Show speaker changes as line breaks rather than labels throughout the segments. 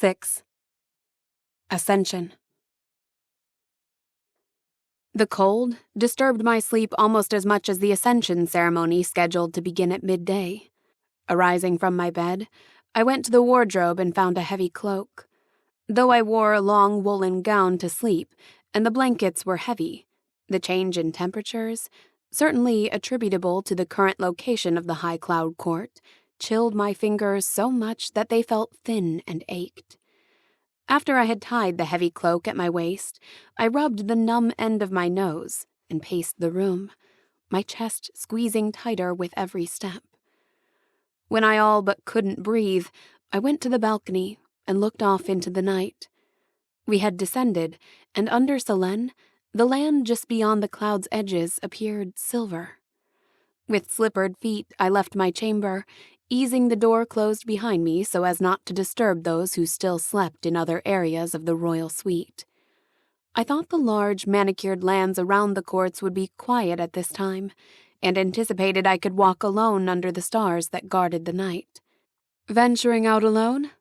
6. Ascension. The cold disturbed my sleep almost as much as the ascension ceremony scheduled to begin at midday. Arising from my bed, I went to the wardrobe and found a heavy cloak. Though I wore a long woolen gown to sleep, and the blankets were heavy, the change in temperatures, certainly attributable to the current location of the high cloud court, chilled my fingers so much that they felt thin and ached. After I had tied the heavy cloak at my waist, I rubbed the numb end of my nose and paced the room, my chest squeezing tighter with every step. When I all but couldn't breathe, I went to the balcony and looked off into the night. We had descended, and under Selene, the land just beyond the cloud's edges appeared silver. With slippered feet, I left my chamber, easing the door closed behind me so as not to disturb those who still slept in other areas of the royal suite. I thought the large, manicured lands around the courts would be quiet at this time, and anticipated I could walk alone under the stars that guarded the night. "Venturing out alone?"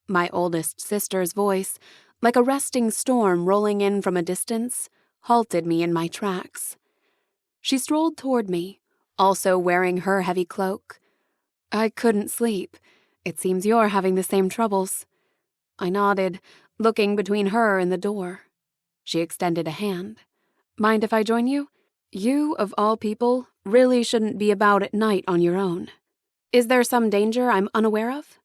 My oldest sister's voice, like a resting storm rolling in from a distance, halted me in my tracks. She strolled toward me, also wearing her heavy cloak. "I couldn't sleep. It seems you're having the same troubles." I nodded, looking between her and the door. She extended a hand. "Mind if I join you? You, of all people, really shouldn't be about at night on your own. Is there some danger I'm unaware of?"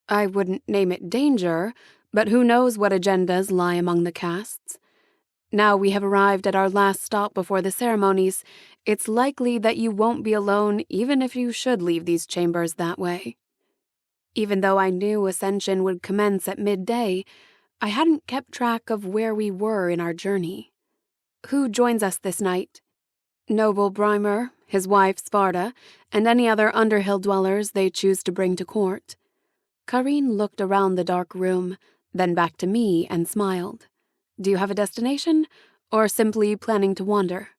"I wouldn't name it danger, but who knows what agendas lie among the castes. Now we have arrived at our last stop before the ceremonies, it's likely that you won't be alone even if you should leave these chambers that way." Even though I knew ascension would commence at midday, I hadn't kept track of where we were in our journey. "Who joins us this night?" "Noble Brymer, his wife Sparta, and any other Underhill dwellers they choose to bring to court." Mairynne looked around the dark room, then back to me and smiled. "Do you have a destination, or simply planning to wander?"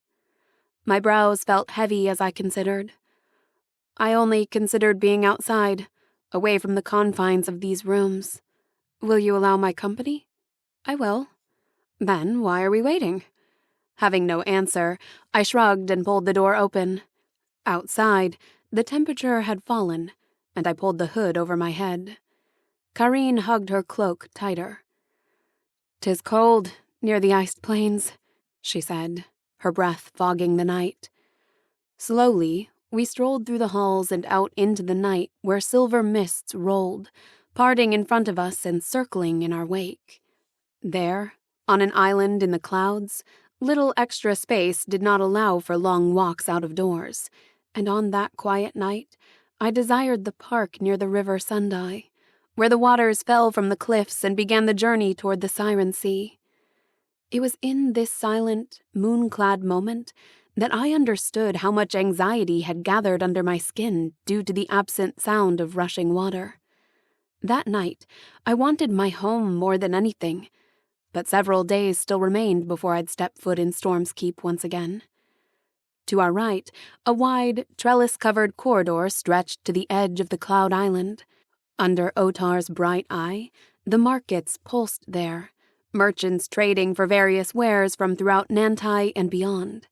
My brows felt heavy as I considered. "I only considered being outside, away from the confines of these rooms. Will you allow my company?" "I will." "Then why are we waiting?" Having no answer, I shrugged and pulled the door open. Outside, the temperature had fallen, and I pulled the hood over my head. Mairynne hugged her cloak tighter. "'Tis cold, near the iced plains," she said, her breath fogging the night. Slowly, we strolled through the halls and out into the night where silver mists rolled, parting in front of us and circling in our wake. There, on an island in the clouds, little extra space did not allow for long walks out of doors, and on that quiet night, I desired the park near the river Sundai, where the waters fell from the cliffs and began the journey toward the Siren Sea. It was in this silent, moon-clad moment that I understood how much anxiety had gathered under my skin due to the absent sound of rushing water. That night, I wanted my home more than anything, but several days still remained before I'd step foot in Storm's Keep once again. To our right, a wide, trellis-covered corridor stretched to the edge of the Cloud Island. Under Otar's bright eye, the markets pulsed there, merchants trading for various wares from throughout Nantai and beyond.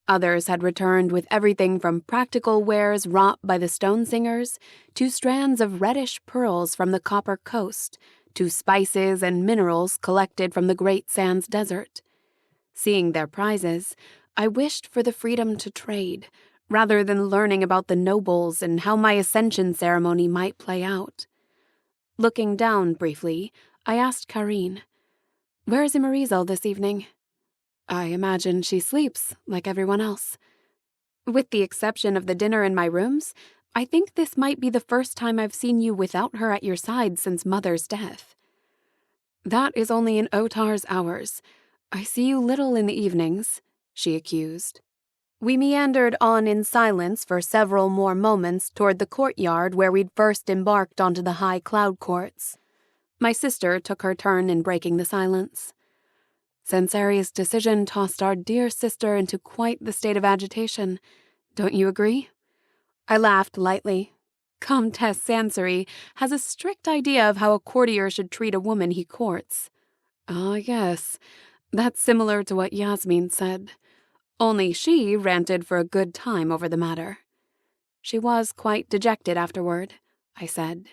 Others had returned with everything from practical wares wrought by the stone singers to strands of reddish pearls from the Copper Coast to spices and minerals collected from the Great Sands Desert. Seeing their prizes, I wished for the freedom to trade, rather than learning about the nobles and how my ascension ceremony might play out. Looking down briefly, I asked Mairynne, "Where is Imarizel this evening?" "I imagine she sleeps, like everyone else. With the exception of the dinner in my rooms, I think this might be the first time I've seen you without her at your side since Mother's death." "That is only in Otar's hours. I see you little in the evenings," she accused. We meandered on in silence for several more moments toward the courtyard where we'd first embarked onto the high cloud courts. My sister took her turn in breaking the silence. "Sensari's decision tossed our dear sister into quite the state of agitation. Don't you agree?" I laughed lightly. Comtesse Sansory has a strict idea of how a courtier should treat a woman he courts. Ah, yes, that's similar to what Yasmin said. Only she ranted for a good time over the matter. She was quite dejected afterward, I said.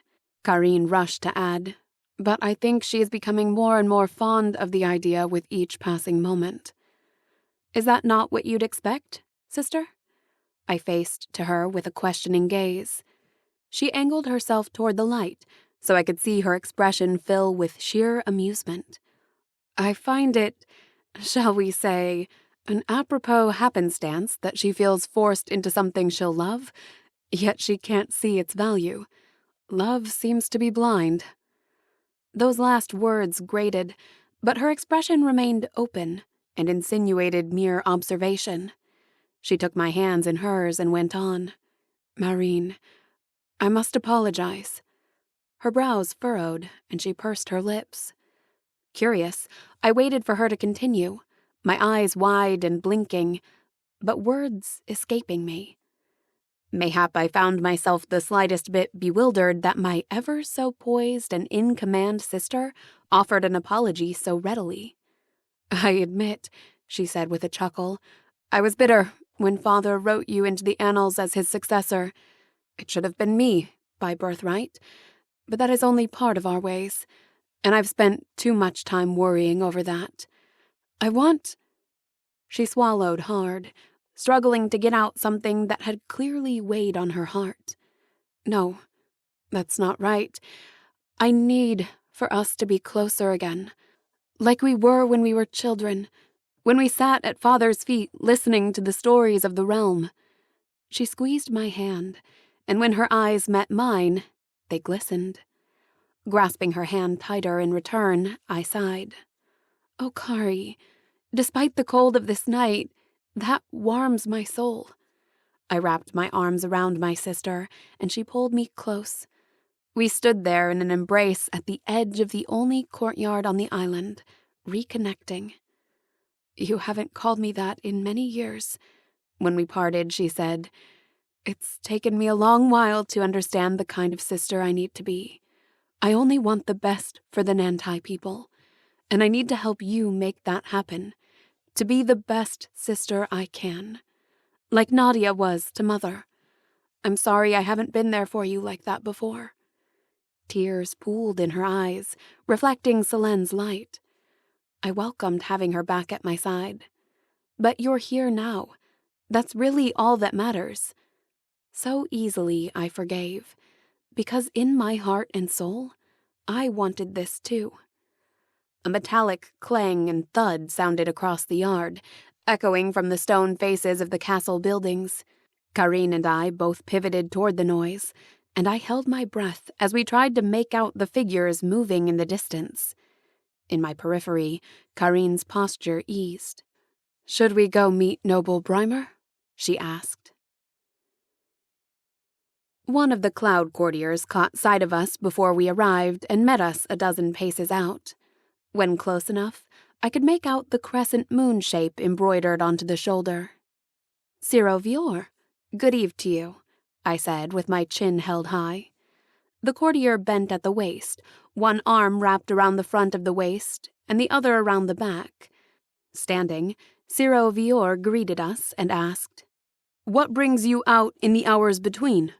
Carine rushed to add, but I think she is becoming more and more fond of the idea with each passing moment. Is that not what you'd expect, sister? I faced to her with a questioning gaze. She angled herself toward the light, so I could see her expression fill with sheer amusement. I find it, shall we say, an apropos happenstance that she feels forced into something she'll love, yet she can't see its value. Love seems to be blind. Those last words grated, but her expression remained open and insinuated mere observation. She took my hands in hers and went on. Mairynne, I must apologize. Her brows furrowed, and she pursed her lips. Curious, I waited for her to continue, my eyes wide and blinking, but words escaping me. Mayhap I found myself the slightest bit bewildered that my ever-so-poised and in-command sister offered an apology so readily. I admit, she said with a chuckle, I was bitter when father wrote you into the annals as his successor. It should have been me, by birthright, but that is only part of our ways, and I've spent too much time worrying over that. I want... She swallowed hard, struggling to get out something that had clearly weighed on her heart. No, that's not right. I need for us to be closer again, like we were when we were children, when we sat at father's feet listening to the stories of the realm. She squeezed my hand, and when her eyes met mine, they glistened. Grasping her hand tighter in return, I sighed. Oh, Kari, despite the cold of this night, that warms my soul. I wrapped my arms around my sister, and she pulled me close. We stood there in an embrace at the edge of the only courtyard on the island, reconnecting. You haven't called me that in many years. When we parted, she said, It's taken me a long while to understand the kind of sister I need to be. I only want the best for the Nantai people, and I need to help you make that happen, to be the best sister I can, like Nadia was to Mother. I'm sorry I haven't been there for you like that before. Tears pooled in her eyes, reflecting Selene's light. I welcomed having her back at my side. But you're here now. That's really all that matters. So easily I forgave, because in my heart and soul, I wanted this too. A metallic clang and thud sounded across the yard, echoing from the stone faces of the castle buildings. Carine and I both pivoted toward the noise, and I held my breath as we tried to make out the figures moving in the distance. In my periphery, Carine's posture eased. Should we go meet noble Brymer? She asked. One of the cloud courtiers caught sight of us before we arrived and met us a dozen paces out. When close enough, I could make out the crescent moon shape embroidered onto the shoulder. Ciro Vior, good eve to you, I said with my chin held high. The courtier bent at the waist, one arm wrapped around the front of the waist and the other around the back. Standing, Ciro Vior greeted us and asked, What brings you out in the hours between?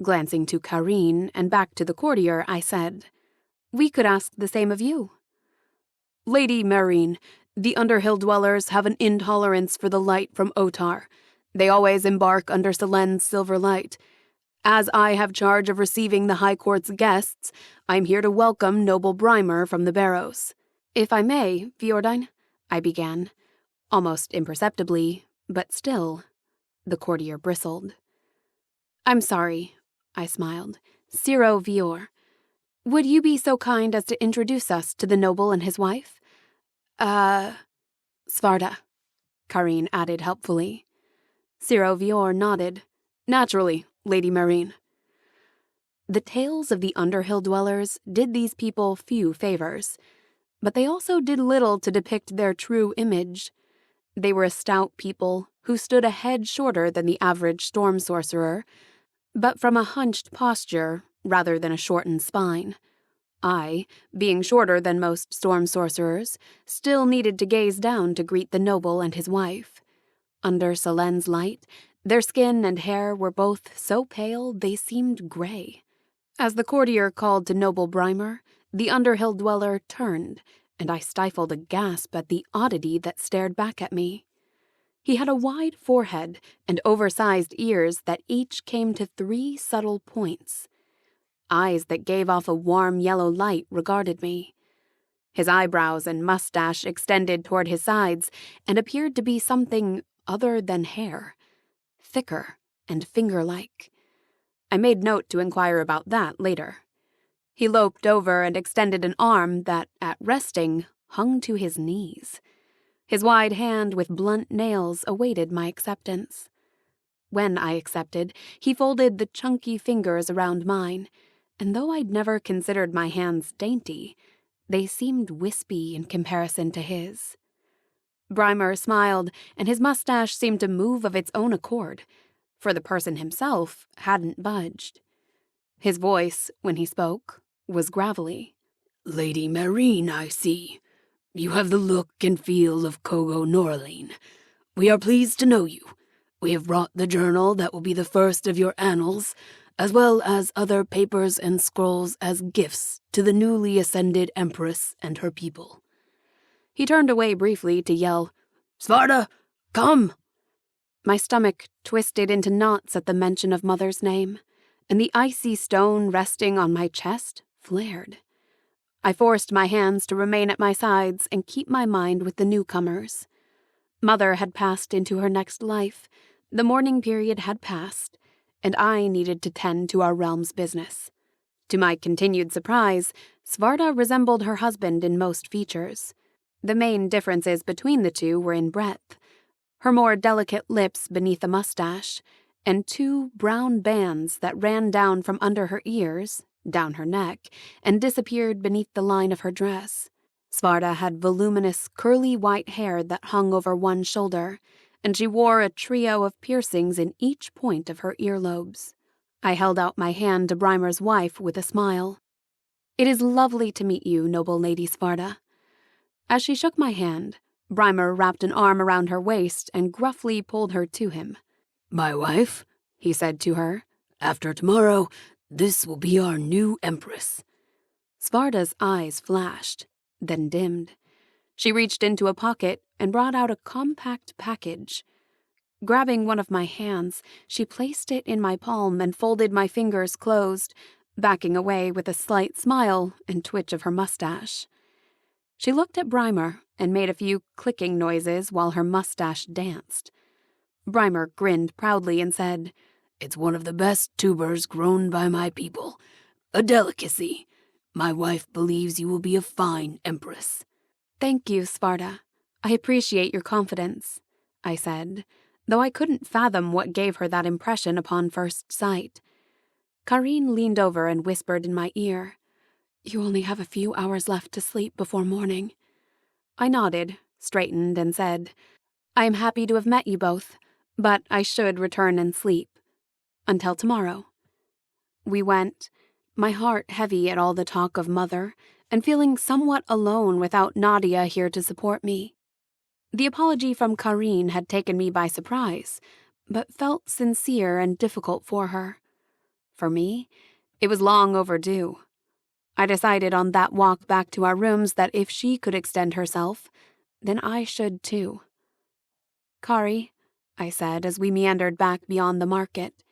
Glancing to Carine and back to the courtier, I said, We could ask the same of you. Lady Mairynne, the Underhill dwellers have an intolerance for the light from Otar. They always embark under Selene's silver light. As I have charge of receiving the High Court's guests, I'm here to welcome noble Brymer from the Barrows. If I may, Fjordine, I began, almost imperceptibly, but still. The courtier bristled. I'm sorry, I smiled. Ciro Vior. Would you be so kind as to introduce us to the noble and his wife? Svarta, Carine added helpfully. Ciro Vior nodded. Naturally, Lady Mairynne. The tales of the Underhill dwellers did these people few favors, but they also did little to depict their true image. They were a stout people who stood a head shorter than the average storm sorcerer, but from a hunched posture rather than a shortened spine. I, being shorter than most storm sorcerers, still needed to gaze down to greet the noble and his wife. Under Selen's light, their skin and hair were both so pale they seemed gray. As the courtier called to noble Brymer, the Underhill dweller turned, and I stifled a gasp at the oddity that stared back at me. He had a wide forehead and oversized ears that each came to 3 subtle points. Eyes that gave off a warm yellow light regarded me. His eyebrows and mustache extended toward his sides and appeared to be something other than hair, thicker and finger-like. I made note to inquire about that later. He loped over and extended an arm that, at resting, hung to his knees. His wide hand with blunt nails awaited my acceptance. When I accepted, he folded the chunky fingers around mine, and though I'd never considered my hands dainty, they seemed wispy in comparison to his. Brymer smiled, and his mustache seemed to move of its own accord, for the person himself hadn't budged. His voice, when he spoke, was gravelly.
"Lady Mairynne, I see. You have the look and feel of Kogo Norlane. We are pleased to know you. We have brought the journal that will be the first of your annals, as well as other papers and scrolls as gifts to the newly ascended empress and her people."
He turned away briefly to yell,
"Svarta, come!"
My stomach twisted into knots at the mention of Mother's name, and the icy stone resting on my chest flared. I forced my hands to remain at my sides and keep my mind with the newcomers. Mother had passed into her next life, the mourning period had passed, and I needed to tend to our realm's business. To my continued surprise, Svarta resembled her husband in most features. The main differences between the two were in breadth. Her more delicate lips beneath a mustache, and 2 brown bands that ran down from under her ears, down her neck, and disappeared beneath the line of her dress. Svarta had voluminous, curly white hair that hung over one shoulder, and she wore a trio of piercings in each point of her earlobes. I held out my hand to Brymer's wife with a smile. "It is lovely to meet you, noble Lady Svarta." As she shook my hand, Brymer wrapped an arm around her waist and gruffly pulled her to him.
"My wife," he said to her, "after tomorrow, this will be our new empress."
Svarta's eyes flashed, then dimmed. She reached into a pocket and brought out a compact package. Grabbing one of my hands, she placed it in my palm and folded my fingers closed, backing away with a slight smile and twitch of her mustache. She looked at Brymer and made a few clicking noises while her mustache danced. Brymer grinned proudly and said,
"It's one of the best tubers grown by my people. A delicacy. My wife believes you will be a fine empress."
"Thank you, Svarta. I appreciate your confidence," I said, though I couldn't fathom what gave her that impression upon first sight. Careen leaned over and whispered in my ear, "You only have a few hours left to sleep before morning." I nodded, straightened, and said, "I am happy to have met you both, but I should return and sleep. Until tomorrow." We went, my heart heavy at all the talk of Mother, and feeling somewhat alone without Nadia here to support me. The apology from Careen had taken me by surprise, but felt sincere and difficult for her. For me, it was long overdue. I decided on that walk back to our rooms that if she could extend herself, then I should too. "Kari," I said as we meandered back beyond the market.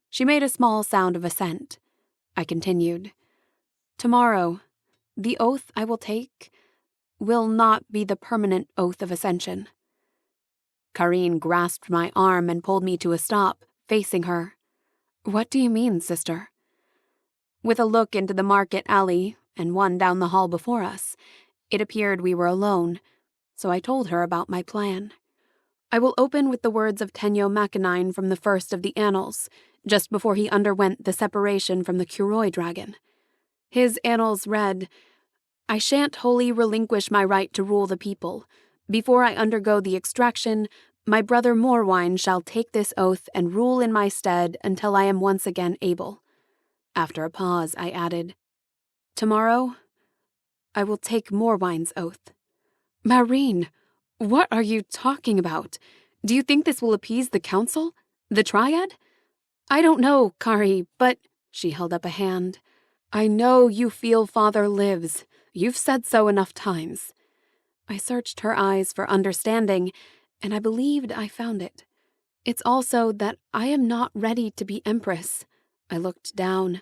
She made a small sound of assent. I continued, "Tomorrow, the oath I will take will not be the permanent oath of ascension." Careen grasped my arm and pulled me to a stop, facing her. "What do you mean, sister?" With a look into the market alley and one down the hall before us, it appeared we were alone, so I told her about my plan. I will open with the words of Tenyo Macanine from the first of the annals, just before he underwent the separation from the Kuroi dragon. His annals read, "I shan't wholly relinquish my right to rule the people. Before I undergo the extraction, My brother Mourwine shall take this oath and rule in my stead until I am once again able. After a pause, I added, tomorrow, I will take Mourwine's oath. Mairynne, what are you talking about? Do you think this will appease the council? The Triad? I don't know, Carey, but... She held up a hand. I know you feel father lives. You've said so enough times. I searched her eyes for understanding, and I believed I found it. It's also that I am not ready to be empress. I looked down.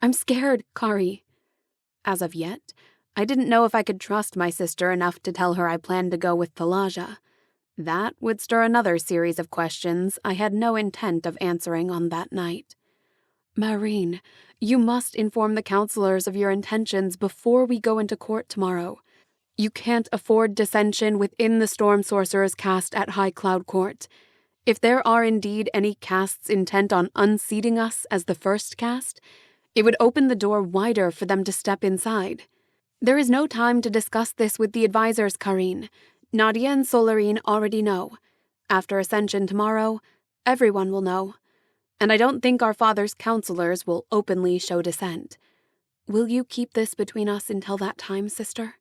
I'm scared, Carey. As of yet, I didn't know if I could trust my sister enough to tell her I planned to go with Thalasia. That would stir another series of questions I had no intent of answering on that night. Mairynne, you must inform the counselors of your intentions before we go into court tomorrow. You can't afford dissension within the Storm Sorcerer's caste at High Cloud Court. If there are indeed any castes intent on unseating us as the first caste, it would open the door wider for them to step inside. There is no time to discuss this with the advisors, Careen. Nadia and Solarine already know. After Ascension tomorrow, everyone will know. And I don't think our father's counselors will openly show dissent. Will you keep this between us until that time, sister?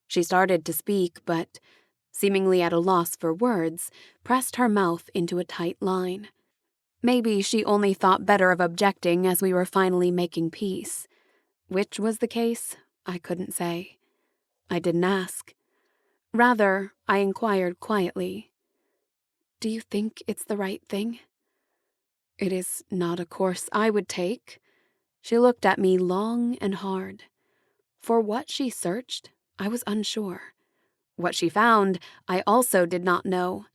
She started to speak, but, seemingly at a loss for words, pressed her mouth into a tight line. Maybe she only thought better of objecting as we were finally making peace. Which was the case, I couldn't say. I didn't ask. Rather, I inquired quietly, do you think it's the right thing? It is not a course I would take. She looked at me long and hard. For what she searched, I was unsure. What she found, I also did not know.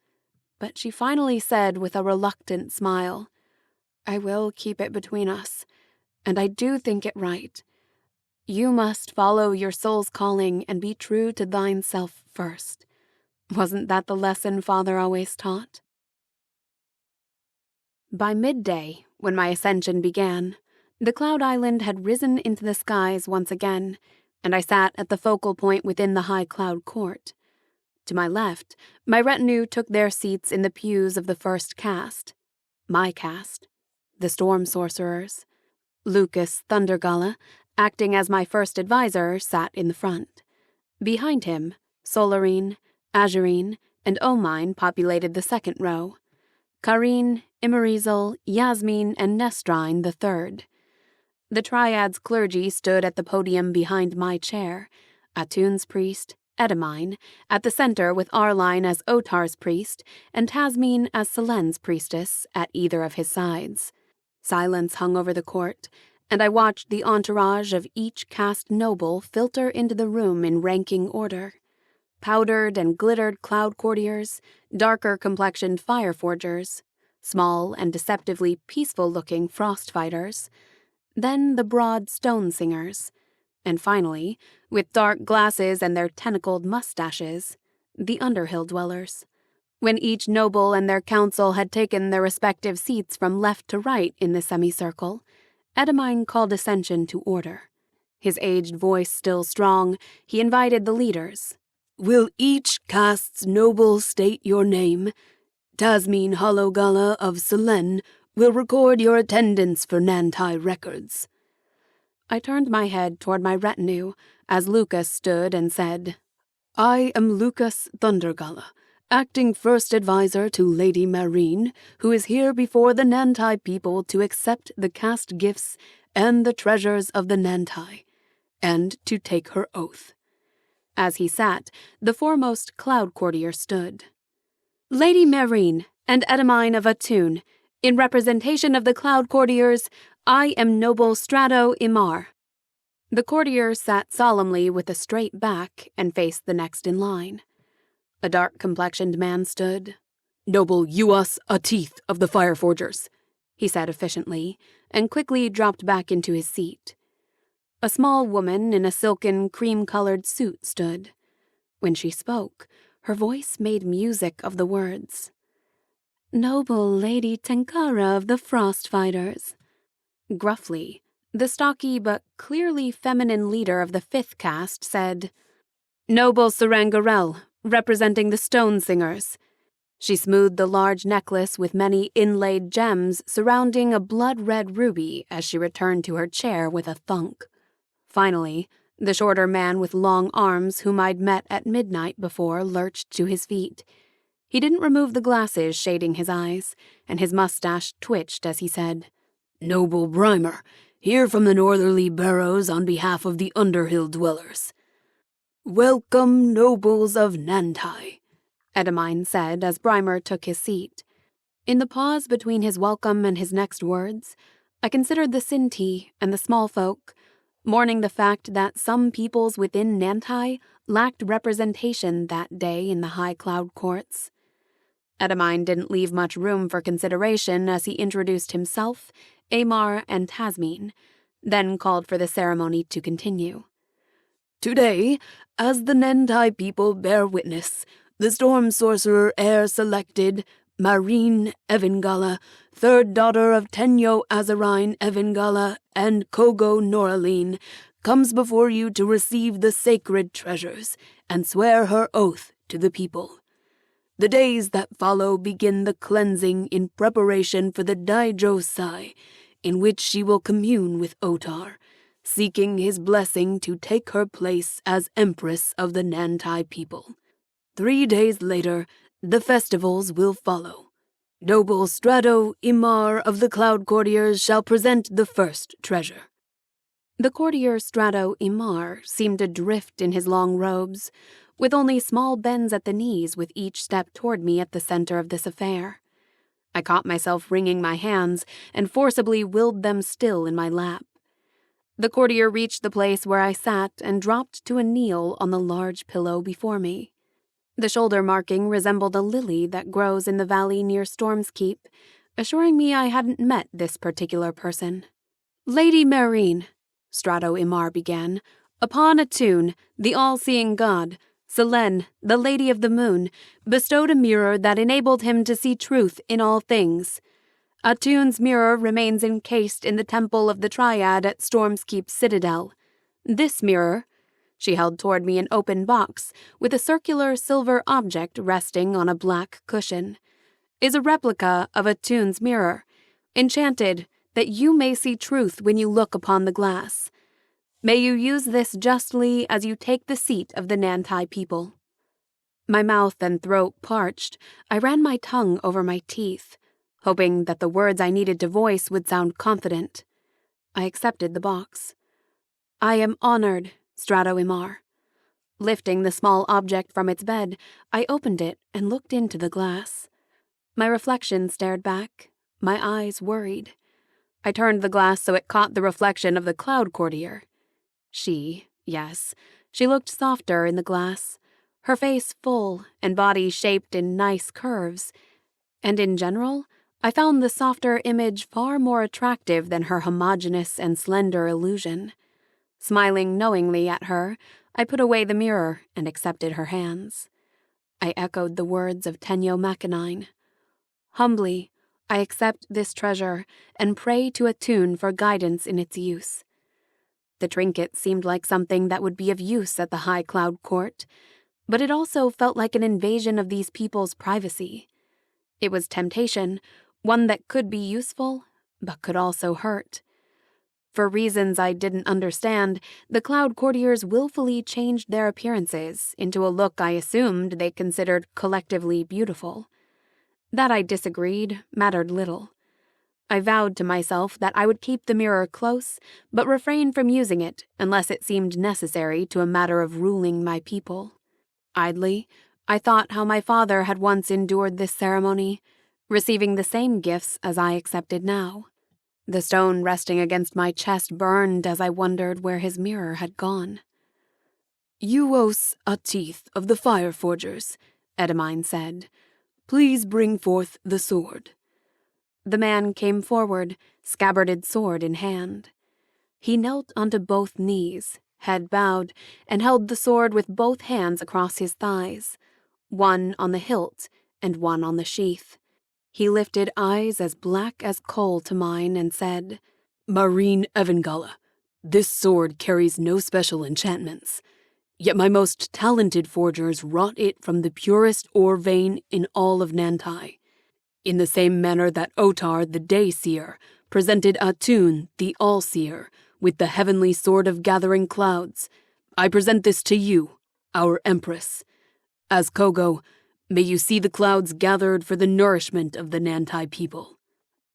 But she finally said with a reluctant smile, I will keep it between us, and I do think it right. You must follow your soul's calling and be true to thine self first. Wasn't that the lesson Father always taught? By midday, when my ascension began, the Cloud Island had risen into the skies once again, and I sat at the focal point within the High Cloud Court. To my left, my retinue took their seats in the pews of the first caste. My caste, the Storm Sorcerers. Lucas Thundergala, acting as my first advisor, sat in the front. Behind him, Solarine, Azurine, and Omine populated the second row. Careen, Imarizel, Yasmin, and Nestrine the third. The Triad's clergy stood at the podium behind my chair, Atun's priest, Edamine, at the center with Arline as Otar's priest, and Tasmine as Selen's priestess at either of his sides. Silence hung over the court, and I watched the entourage of each caste noble filter into the room in ranking order. Powdered and glittered cloud courtiers, darker-complexioned fire forgers, small and deceptively peaceful-looking frost fighters, then the broad stone singers, and finally, with dark glasses and their tentacled mustaches, the Underhill dwellers. When each noble and their council had taken their respective seats from left to right in the semicircle, Edamine called Ascension to order. His aged voice still strong, he invited the leaders. Will each caste's noble state your name? Tasmine Hollowgala of Selen will record your attendance for Nantai records. I turned my head toward my retinue as Lucas stood and said, I am Lucas Thundergala, acting first advisor to Lady Mairynne, who is here before the Nantai people to accept the caste gifts and the treasures of the Nantai, and to take her oath. As he sat, the foremost cloud courtier stood. Lady Mairynne and Edamine of Atun, in representation of the cloud courtiers, I am noble Strato Imar. The courtier sat solemnly with a straight back and faced the next in line. A dark-complexioned man stood. Noble Uas Atith of the Fire Forgers, he said efficiently, and quickly dropped back into his seat. A small woman in a silken, cream-colored suit stood. When she spoke, her voice made music of the words. Noble Lady Tenkara of the Frost Fighters. Gruffly, the stocky but clearly feminine leader of the fifth caste said, Noble Sarangarel, representing the Stone Singers. She smoothed the large necklace with many inlaid gems surrounding a blood-red ruby as she returned to her chair with a thunk. Finally, the shorter man with long arms whom I'd met at midnight before lurched to his feet. He didn't remove the glasses shading his eyes, and his mustache twitched as he said,
"Noble Brymer, here from the northerly barrows on behalf of the Underhill dwellers." "Welcome, nobles of Nantai,"
Edamine said as Brymer took his seat. In the pause between his welcome and his next words, I considered the Sinti and the small folk, mourning the fact that some peoples within Nantai lacked representation that day in the high cloud courts. Edamine didn't leave much room for consideration as he introduced himself, Amar, and Tasmin, then called for the ceremony to continue.
"Today, as the Nantai people bear witness, the storm sorcerer heir selected, Mairynne Evangale, third daughter of Tenyo Azarine Evangale and Kogo Noraline, comes before you to receive the sacred treasures and swear her oath to the people. The days that follow begin the cleansing in preparation for the Daijo Sai, in which she will commune with Otar, seeking his blessing to take her place as empress of the Nantai people. 3 days later, the festivals will follow. Noble Strato Imar of the Cloud Courtiers shall present the first treasure."
The courtier Strato Imar seemed to drift in his long robes, with only small bends at the knees with each step toward me at the center of this affair. I caught myself wringing my hands and forcibly willed them still in my lap. The courtier reached the place where I sat and dropped to a kneel on the large pillow before me. The shoulder marking resembled a lily that grows in the valley near Storm's Keep, assuring me I hadn't met this particular person. "Lady Mairynne," Strato Imar began, "upon Atun, the all-seeing god, Selene, the Lady of the Moon, bestowed a mirror that enabled him to see truth in all things. Atun's mirror remains encased in the temple of the Triad at Storm's Keep Citadel. This mirror," she held toward me an open box with a circular silver object resting on a black cushion, "is a replica of Atun's mirror, enchanted that you may see truth when you look upon the glass. May you use this justly as you take the seat of the Nantai people." My mouth and throat parched, I ran my tongue over my teeth, hoping that the words I needed to voice would sound confident. I accepted the box. "I am honored, Strato Imar." Lifting the small object from its bed, I opened it and looked into the glass. My reflection stared back, my eyes worried. I turned the glass so it caught the reflection of the cloud courtier. She looked softer in the glass, her face full and body shaped in nice curves, and in general, I found the softer image far more attractive than her homogeneous and slender illusion. Smiling knowingly at her, I put away the mirror and accepted her hands. I echoed the words of Tenyo Makanine. "Humbly, I accept this treasure and pray to Atun for guidance in its use." The trinket seemed like something that would be of use at the High Cloud Court, but it also felt like an invasion of these people's privacy. It was temptation, one that could be useful, but could also hurt. For reasons I didn't understand, the Cloud Courtiers willfully changed their appearances into a look I assumed they considered collectively beautiful. That I disagreed mattered little. I vowed to myself that I would keep the mirror close, but refrain from using it unless it seemed necessary to a matter of ruling my people. Idly, I thought how my father had once endured this ceremony, receiving the same gifts as I accepted now. The stone resting against my chest burned as I wondered where his mirror had gone.
"Yuos Atith of the Fire Forgers," Edamine said. "Please bring forth the sword."
The man came forward, scabbarded sword in hand. He knelt onto both knees, head bowed, and held the sword with both hands across his thighs, one on the hilt and one on the sheath. He lifted eyes as black as coal to mine and said,
"Mairynne Evangale, this sword carries no special enchantments. yet my most talented forgers wrought it from the purest ore vein in all of Nantai. In the same manner that Otar, the Day-Seer, presented Atun, the All-Seer, with the heavenly sword of gathering clouds, I present this to you, our empress. As Kogo, may you see the clouds gathered for the nourishment of the Nantai people."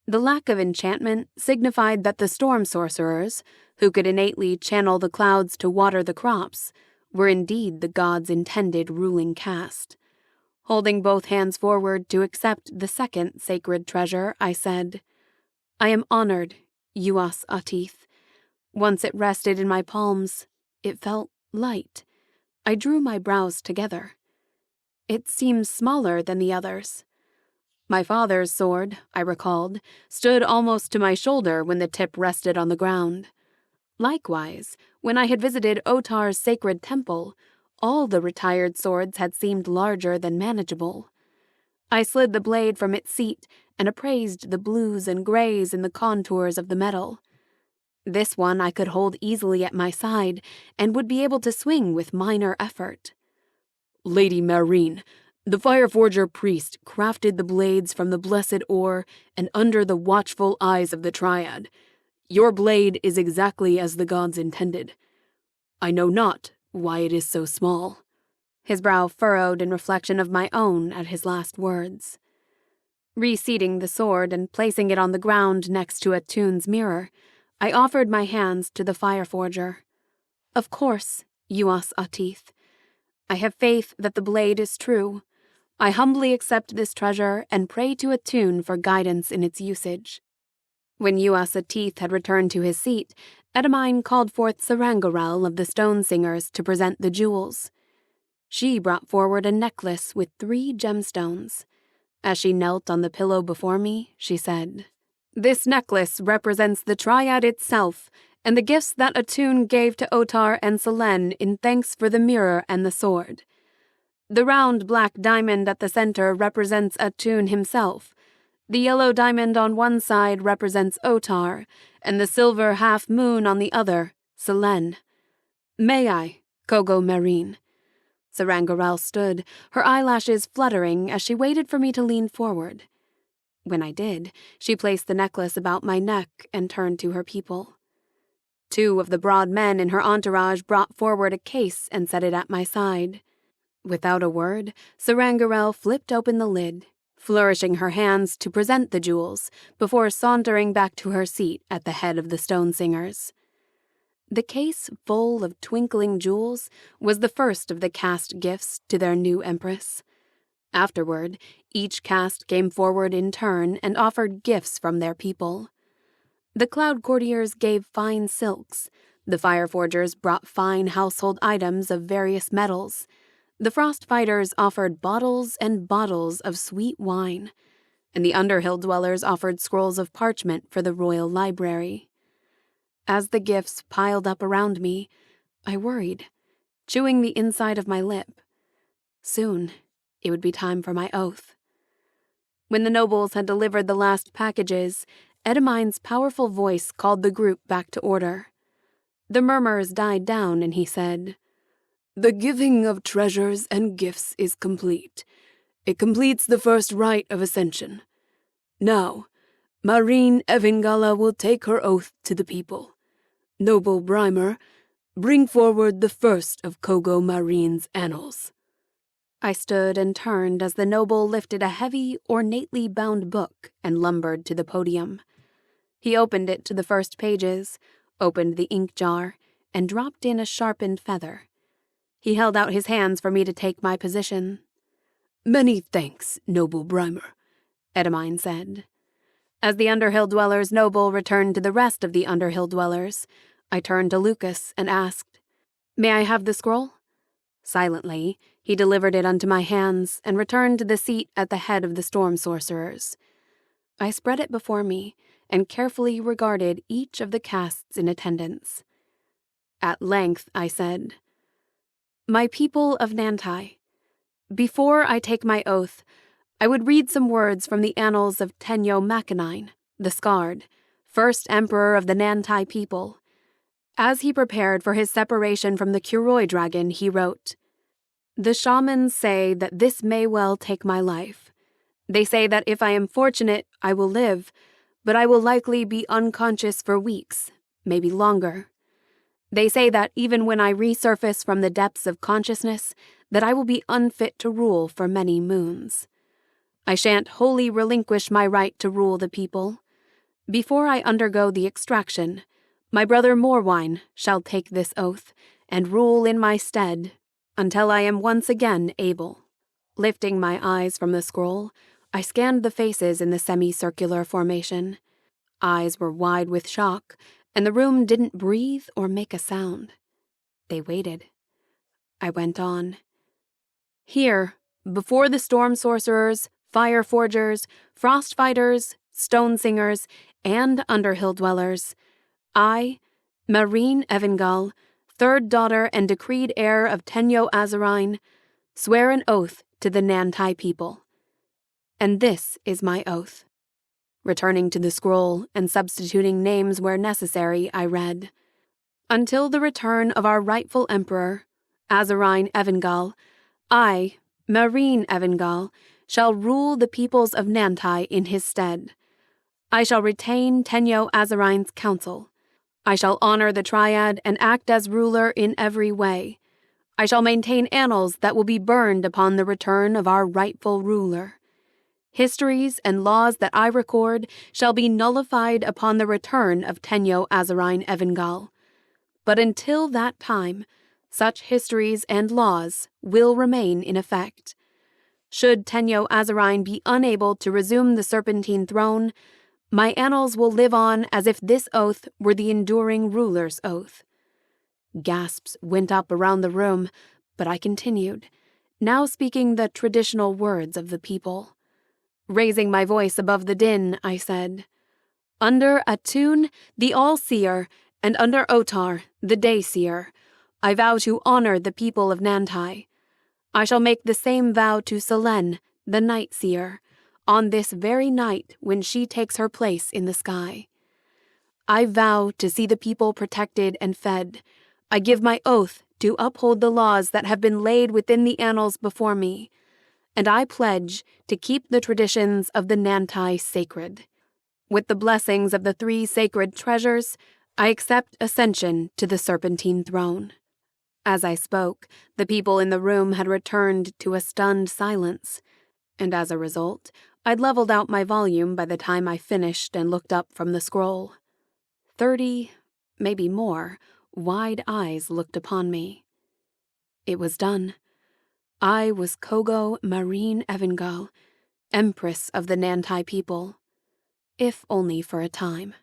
The lack of enchantment signified that the storm sorcerers, who could innately channel the clouds to water the crops, were indeed the gods' intended ruling caste. Holding both hands forward to accept the second sacred treasure, I said, "I am honored, Yuas Atith." Once it rested in my palms, it felt light. I drew my brows together. It seemed smaller than the others. My father's sword, I recalled, stood almost to my shoulder when the tip rested on the ground. Likewise, when I had visited Otar's sacred temple, all the retired swords had seemed larger than manageable. I slid the blade from its seat and appraised the blues and grays in the contours of the metal. This one I could hold easily at my side and would be able to swing with minor effort.
"Lady Mairynne, the Fireforger priest crafted the blades from the blessed ore and under the watchful eyes of the Triad. Your blade is exactly as the gods intended. I know not why it is so small."
His brow furrowed in reflection of my own at his last words. Reseating the sword and placing it on the ground next to Atun's mirror, I offered my hands to the Fireforger. "Of course, Yuas Atith. I have faith that the blade is true. I humbly accept this treasure and pray to Atun for guidance in its usage." When Yuas Atith had returned to his seat, Edamine called forth Sarangarel of the Stone Singers to present the jewels. She brought forward a necklace with 3 gemstones. As she knelt on the pillow before me, she said, "This necklace represents the Triad itself and the gifts that Atun gave to Otar and Selene in thanks for the mirror and the sword. The round black diamond at the center represents Atun himself. The yellow diamond on one side represents Otar, and the silver half-moon on the other, Selene. May I, Kogo Mairynne?" Sarangarel stood, her eyelashes fluttering as she waited for me to lean forward. When I did, she placed the necklace about my neck and turned to her people. 2 of the broad men in her entourage brought forward a case and set it at my side. Without a word, Sarangarel flipped open the lid, flourishing her hands to present the jewels before sauntering back to her seat at the head of the Stone Singers. The case full of twinkling jewels was the first of the caste gifts to their new empress. Afterward, each caste came forward in turn and offered gifts from their people. The Cloud Courtiers gave fine silks, the Fireforgers brought fine household items of various metals, the Frost Fighters offered bottles and bottles of sweet wine, and the Underhill dwellers offered scrolls of parchment for the royal library. As the gifts piled up around me, I worried, chewing the inside of my lip. Soon, it would be time for my oath. When the nobles had delivered the last packages, Edamine's powerful voice called the group back to order. The murmurs died down, and he said,
"The giving of treasures and gifts is complete. It completes the first rite of ascension. Now, Mairynne Evangale will take her oath to the people. Noble Brimer, bring forward the first of Kogo Mairynne's annals."
I stood and turned as the noble lifted a heavy, ornately bound book and lumbered to the podium. He opened it to the first pages, opened the ink jar, and dropped in a sharpened feather. He held out his hands for me to take my position.
"Many thanks, noble Brimer,"
Edamine said. As the Underhill dwellers' noble returned to the rest of the Underhill dwellers, I turned to Lucas and asked, "May I have the scroll?" Silently, he delivered it unto my hands and returned to the seat at the head of the storm sorcerers. I spread it before me and carefully regarded each of the castes in attendance. At length I said, "My people of Nantai, before I take my oath, I would read some words from the annals of Tenyo Makanine, the Scarred, first emperor of the Nantai people. As he prepared for his separation from the Kuroi dragon, he wrote, "The shamans say that this may well take my life. They say that if I am fortunate, I will live, but I will likely be unconscious for weeks, maybe longer. They say that even when I resurface from the depths of consciousness, that I will be unfit to rule for many moons. I shan't wholly relinquish my right to rule the people. Before I undergo the extraction, my brother Morwine shall take this oath and rule in my stead until I am once again able." Lifting my eyes from the scroll, I scanned the faces in the semicircular formation. Eyes were wide with shock, and the room didn't breathe or make a sound. They waited. I went on. "Here, before the storm sorcerers, fire forgers, frost fighters, stone singers, and underhill dwellers, I, Mairynne Evangale, third daughter and decreed heir of Tenyo Azarine, swear an oath to the Nantai people. And this is my oath." Returning to the scroll and substituting names where necessary, I read, "Until the return of our rightful emperor, Azarine Evangale, I, Mairynne Evangale, shall rule the peoples of Nantai in his stead. I shall retain Tenyo Azarine's council. I shall honor the triad and act as ruler in every way. I shall maintain annals that will be burned upon the return of our rightful ruler. Histories and laws that I record shall be nullified upon the return of Tenyo Azarine Evangale. But until that time, such histories and laws will remain in effect. Should Tenyo Azarine be unable to resume the Serpentine Throne, my annals will live on as if this oath were the enduring ruler's oath." Gasps went up around the room, but I continued, now speaking the traditional words of the people. Raising my voice above the din, I said, "Under Atun, the All-Seer, and under Otar, the Day-Seer, I vow to honor the people of Nantai. I shall make the same vow to Selene, the Night-Seer, on this very night when she takes her place in the sky. I vow to see the people protected and fed. I give my oath to uphold the laws that have been laid within the annals before me, and I pledge to keep the traditions of the Nantai sacred. With the blessings of the 3 sacred treasures, I accept ascension to the Serpentine Throne." As I spoke, the people in the room had returned to a stunned silence, and as a result, I'd leveled out my volume by the time I finished and looked up from the scroll. 30, maybe more, wide eyes looked upon me. It was done. I was Kogo Mairynne Evangale, empress of the Nantai people, if only for a time.